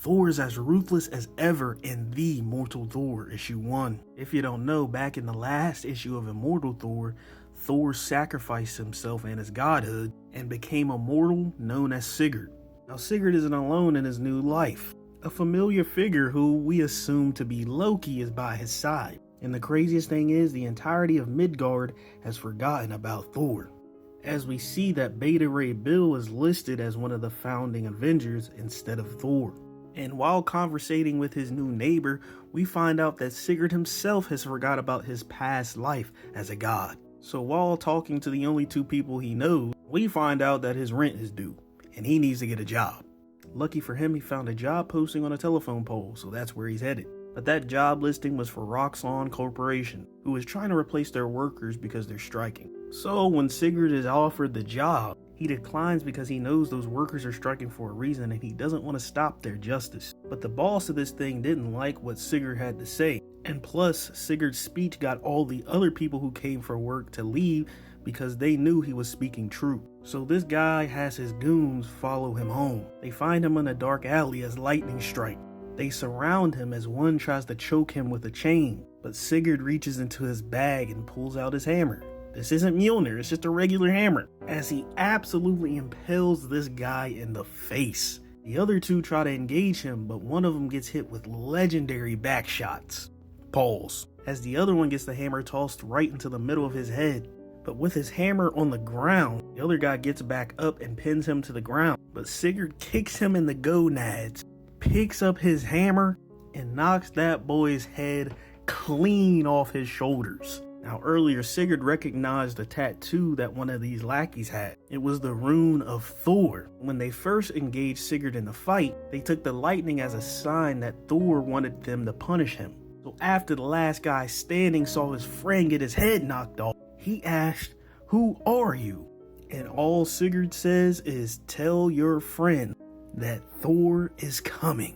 Thor is as ruthless as ever in The Mortal Thor, issue 1. If you don't know, back in the last issue of Immortal Thor, Thor sacrificed himself and his godhood and became a mortal known as Sigurd. Now Sigurd isn't alone in his new life. A familiar figure who we assume to be Loki is by his side. And the craziest thing is, the entirety of Midgard has forgotten about Thor, as we see that Beta Ray Bill is listed as one of the founding Avengers instead of Thor. And while conversating with his new neighbor, we find out that Sigurd himself has forgot about his past life as a god. So while talking to the only two people he knows, we find out that his rent is due, and he needs to get a job. Lucky for him, he found a job posting on a telephone pole, so that's where he's headed. But that job listing was for Roxxon Corporation, who is trying to replace their workers because they're striking. So when Sigurd is offered the job, he declines because he knows those workers are striking for a reason and he doesn't want to stop their justice. But the boss of this thing didn't like what Sigurd had to say. And plus, Sigurd's speech got all the other people who came for work to leave because they knew he was speaking truth. So this guy has his goons follow him home. They find him in a dark alley as lightning strike. They surround him as one tries to choke him with a chain, but Sigurd reaches into his bag and pulls out his hammer. This isn't Mjolnir, it's just a regular hammer, as he absolutely impales this guy in the face. The other two try to engage him, but one of them gets hit with legendary back shots. Pause. As the other one gets the hammer tossed right into the middle of his head. But with his hammer on the ground, the other guy gets back up and pins him to the ground. But Sigurd kicks him in the gonads, picks up his hammer, and knocks that boy's head clean off his shoulders. Now earlier, Sigurd recognized the tattoo that one of these lackeys had. It was the rune of Thor. When they first engaged Sigurd in the fight, they took the lightning as a sign that Thor wanted them to punish him. So after the last guy standing saw his friend get his head knocked off, he asked, "Who are you?" And all Sigurd says is, "Tell your friend that Thor is coming."